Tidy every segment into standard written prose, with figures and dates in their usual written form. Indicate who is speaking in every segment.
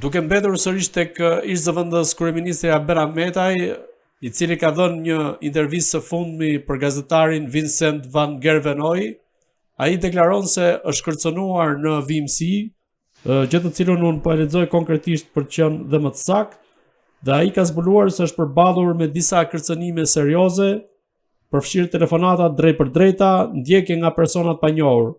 Speaker 1: Duke mbetur sërish tek ish-zëvendës kryeministri Albert Ahmetaj, i cili ka dhënë një intervistë së fundmi për gazetarin Vincent van Gervenoy, ai deklaron se është kërcënuar në vimësi, gjë të cilën unë po e lexoj konkretisht për të qenë dhe më të saktë, dhe ai ka zbuluar se është përballur me disa kërcënime serioze, përfshirë telefonata drejt për drejta, ndjekje nga persona të panjohur.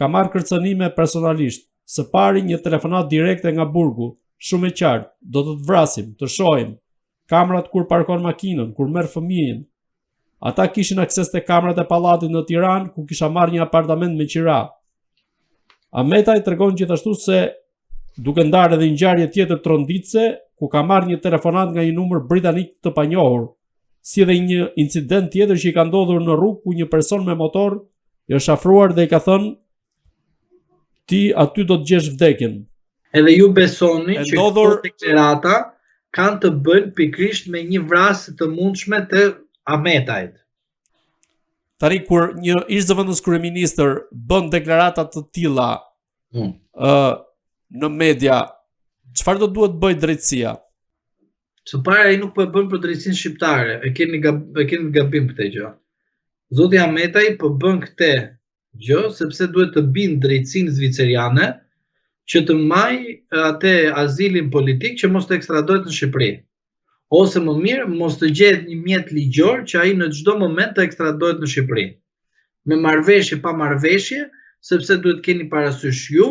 Speaker 1: Ka marrë kërcënime personalisht. Së pari një telefonat direkte nga burgu, shumë e qartë, do të të vrasim, të shohim, kamrat kur parkon makinën, kur merr fëmijën. Ata kishin akses te kamrat e pallatit në Tiranë, ku kisha marrë një apartament me qira. Ahmetaj tregon gjithashtu se duke ndarë edhe një ngjarje tjetër tronditse, ku ka marrë një telefonat nga një numër britanik të panjohur, si edhe një incident tjetër që i ka ndodhur në rrugë ku një person me motor i është afruar dhe i ka thënë ti aty do të gjesh vdekjen.
Speaker 2: Edhe ju besoni që këto deklarata kanë të bëjnë pikërisht me një vrasje të mundshme të Ahmetajt.
Speaker 1: Tani kur një ish-zëvendës kryeministër bën deklarata të tilla në media, çfarë do duhet bëj drejtësia?
Speaker 2: Së pari ai nuk po e bën për drejtsinë shqiptare, e keni gabim këtë gjë. Zoti Ahmetaj po bën këtë gjë sepse duhet të bindë drejtsinë zviceriane që të marrë atë azilin politik që mos të ekstradohet në Shqipëri. Ose më mirë, mos të gjetë një mjet ligjor që ai në çdo moment të ekstradohet në Shqipëri. Me marrëveshje pa marrëveshje, sepse duhet keni parasysh ju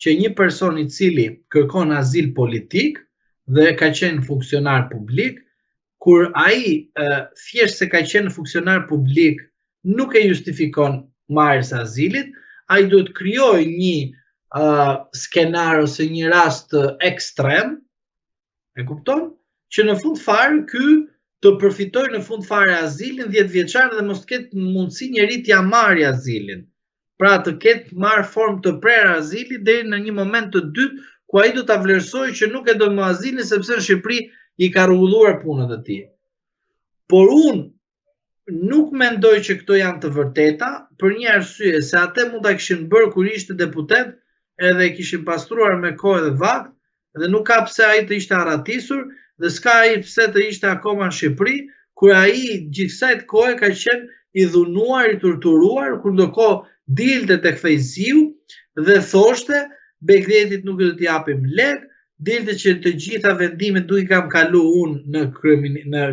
Speaker 2: që një person i cili kërkon azil politik dhe ka qenë funksionar publik, kur ai thjesht se ka qenë funksionar publik nuk e justifikon marrjes së azilit, ai duhet krijojë një skenar ose një rast ekstrem, e kupton? Që në fund fare ky të përfitojë në fund fare azilin 10 vjeçar dhe mos ketë mundësi njeri t'ia marrë azilin. Pra të ketë marrë formë të prerë azili deri në një moment të dytë ku ai do ta vlerësojë që nuk e do më azilin sepse në Shqipëri i ka rregulluar punët e tij. Por unë nuk mendoj që këto janë të vërteta për një arsye, se atë mund ta kishin bërë kur ishte deputet, edhe e kishin pastruar me kohë dhe vakt, dhe nuk ka pse ai të ishte arratisur, dhe s'ka ai pse të ishte akoma në Shqipëri, kur ai gjithsej kohë ka qenë i dhunuar, i torturuar, kur ndërkohë dilte tek Fejziu dhe thoshte Begdadit nuk do t'i japim lek, dilte që të gjitha vendimet do i kam kalu unë në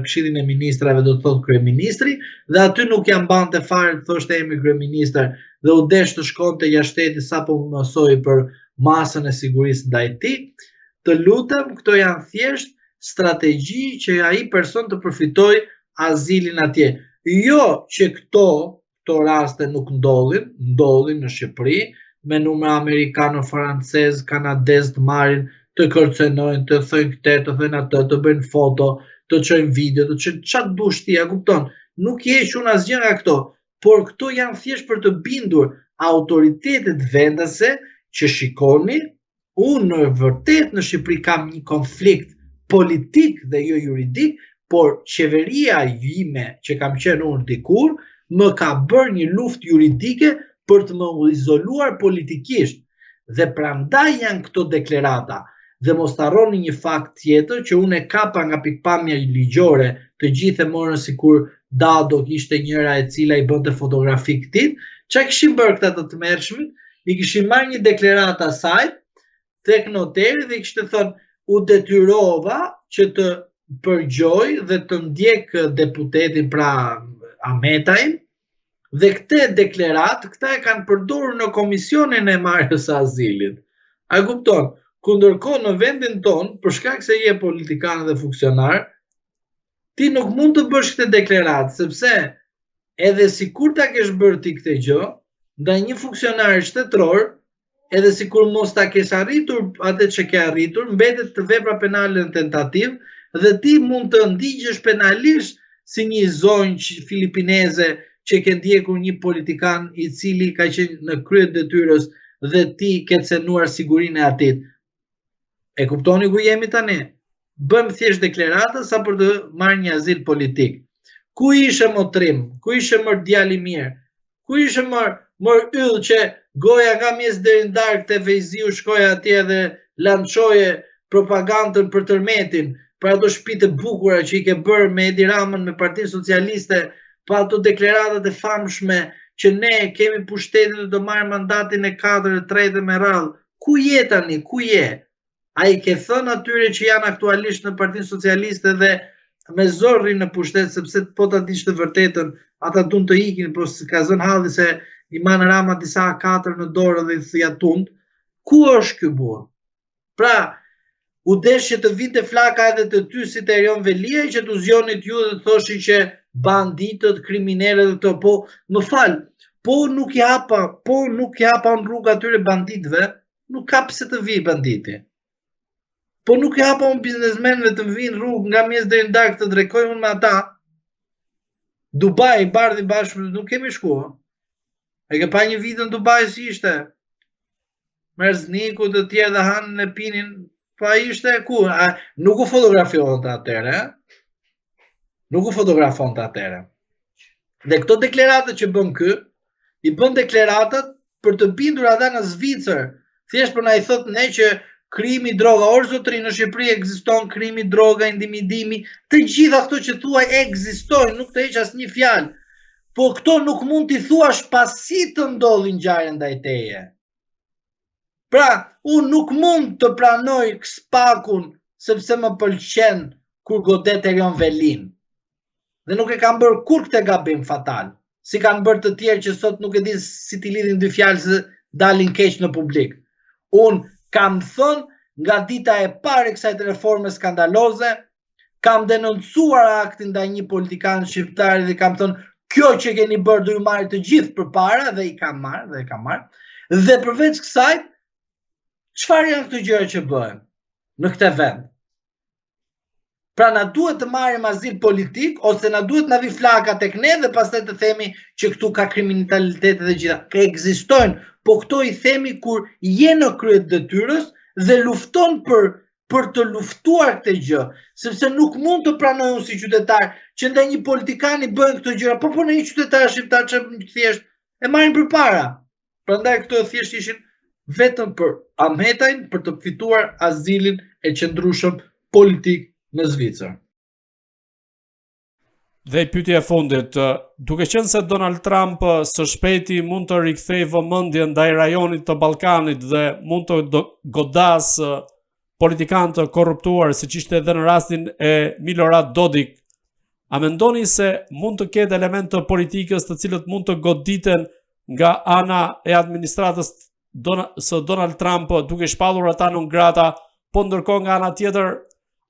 Speaker 2: Këshillin e Ministrave, do të thotë kryeministri, dhe aty nuk jam bante fare të thoshte emri kryeministër dhe u desh të shkonte jashtë shtetit sapo mësoi për masën e sigurisë ndaj tij. Të lutem, këto janë thjesht strategji që ai person të përfitojë azilin atje. Jo që këto raste nuk ndodhin në Shqipëri, me numër amerikano, francez, kanadez të marrin, të kërcenojnë, të thëjnë këtë, të thëjnë atë, të bëjnë foto, të çojnë video, të çojnë çfarë dush ti, a kupton? Nuk jeq unë asgjë nga këto, por këto janë thjesht për të bindur autoritetet vendase që shikoni, unë në vërtet në Shqipëri kam një konflikt politik dhe jo juridik, por qeveria ime që kam qenë unë dikur, më ka bërë një luftë juridike për të më izoluar politikisht. Dhe prandaj janë këto deklarata. Dhe mos të harroni një fakt tjetër që unë e kapa nga pikpamja ligjore, të gjithë e morën sikur Dado kishte njëra e cila i bënte fotografi këtij. Çka kishin bërë këta të tmerrshmit? I kishin marrë një deklaratë asaj tek noteri dhe i kishte thënë u detyrova që të përgjoj dhe të ndjek deputetin pra Ahmetajin. Dhe këtë deklaratë, këta e kanë përdorur në komisionin e marrjes së azilit. A kupton? Ku ndërkohë në vendin tonë, për shkak se je politikan dhe funksionar, ti nuk mund të bësh këtë deklaratë, sepse edhe sikur ta kesh bërë ti këtë gjë, ndaj një funksionar shtetëror, edhe sikur mos ta kesh arritur atë që ke arritur, mbetet të vepra penale në tentativë dhe ti mund të ndigjesh penalisht si një zonjë filipineze që ke ndjekur një politikan i cili ka qenë në krye detyrës dhe ti ke cenuar sigurinë e atit. E kuptoni ku jemi tani? Bëjmë thjesht deklarata sa për të marrë një azil politik. Ku ishe motrim? Ku ishe mër djali mirë? Ku ishe mër yll që goja nga mjes deri në darkë te Fejziu shkoja atje dhe lançoje propagandën për tërmetin, për ato shtëpi të bukura që i ke bërë me Edi Ramën, me Partinë Socialiste, pa ato deklaratat e famshme që ne kemi pushtetin dhe do marrë mandatin e 4 e 3 me radhë. Ku je tani? Ku je? A i ke thënë atyre që janë aktualisht në Partinë Socialiste dhe me zorri në pushtet, sepse po ta dish të vërtetën, ata dun të ikin, po ka zënë halli se i manë Rama disa A4 në dorë dhe i thia tund. Ku është ky burr? Pra, u desh që të vinte flaka edhe të ty si të Erion Velia, që të zjonit ju dhe të thoshin që banditët, kriminalët të po, më fal, po nuk i hapa në rrugë atyre banditëve, nuk ka pse të vi banditi. Po nuk i hapa unë biznesmenëve të më vinë rrugë nga mjes deri në darkë të drekoj unë me ata. Dubai, bardhi bashkë, nuk kemi shku. E ke pa një vitë në Dubai si ishte? Merzniku të tjerë dhe hanën e pinin, pa ishte ku? Nuk u fotografon të atere. Nuk u fotografon të atere. Dhe këto deklaratët që bën kë, i bën deklaratat për të bindur ata në Zvicër. Thjesht për na i thot ne që krimi, droga, orë zotri, në Shqipëri ekziston krimi, droga, intimidimi, të gjitha këto që thuaj ekzistojnë, nuk të heq asnjë fjalë. Po këto nuk mund t'i thuash pasi të ndodhin ngjarje ndaj teje. Pra, unë nuk mund të pranoj Kspakun sepse më pëlqen kur godet Erion Velin. Dhe nuk e kam bërë kur këtë gabim fatal. Si kanë bërë të tjerë që sot nuk e din si t'i lidhin dy fjalë se dalin keq në publik. Unë kam thënë nga dita e parë e kësaj reforme skandaloze, kam denoncuar aktin ndaj një politikan shqiptar dhe kam thënë kjo që keni bërë do ju marrë të gjithë përpara dhe i kam marrë. Dhe përveç kësaj, çfarë janë këto gjëra që bëhen në këtë vend? Pra na duhet të marrim azil politik ose na duhet na vi flaka tek ne dhe pastaj të themi që këtu ka kriminalitet dhe gjitha. Ka ekzistojnë, po këto i themi kur je në krye të detyrës dhe lufton për të luftuar këtë gjë, sepse nuk mund të pranoj unë si qytetar që ndaj një politikani bëjnë këto gjëra, po në një qytetar shqiptar që thjesht e marrin përpara. Prandaj këto thjesht ishin vetëm për Ahmetajn për të fituar azilin e qëndrueshëm politik në Zvicër.
Speaker 1: Dhe pyetja e fundit, duke qenë se Donald Trump së shpejti mund të rikthejë vëmendjen ndaj rajonit të Ballkanit dhe mund të godas politikanë të korruptuar, siç ishte edhe në rastin e Milorad Dodik, a mendoni se mund të ketë elemente të politikës të cilët mund të goditen nga ana e administratës së Donald Trump duke shpallur ata non grata, po ndërkohë nga ana tjetër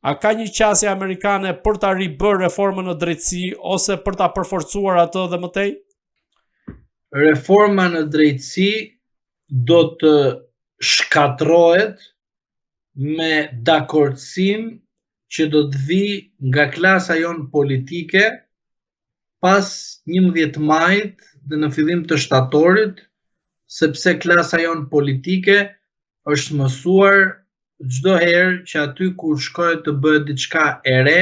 Speaker 1: a ka një qasje amerikane për ta ribërë reformën në drejtësi ose për ta përforcuar atë dhe mëtej?
Speaker 2: Reforma në drejtësi do të shkatrohet me dakordësim që do të vi nga klasa jonë politike pas 11 majit dhe në fillim të shtatorit, sepse klasa jonë politike është mësuar çdo herë që aty kur shkohet të bëhet diçka e re,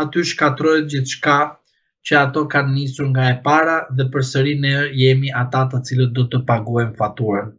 Speaker 2: aty shkatrohet gjithçka që ato kanë nisur nga e para dhe përsëri ne jemi ata të cilët do të paguajmë faturën.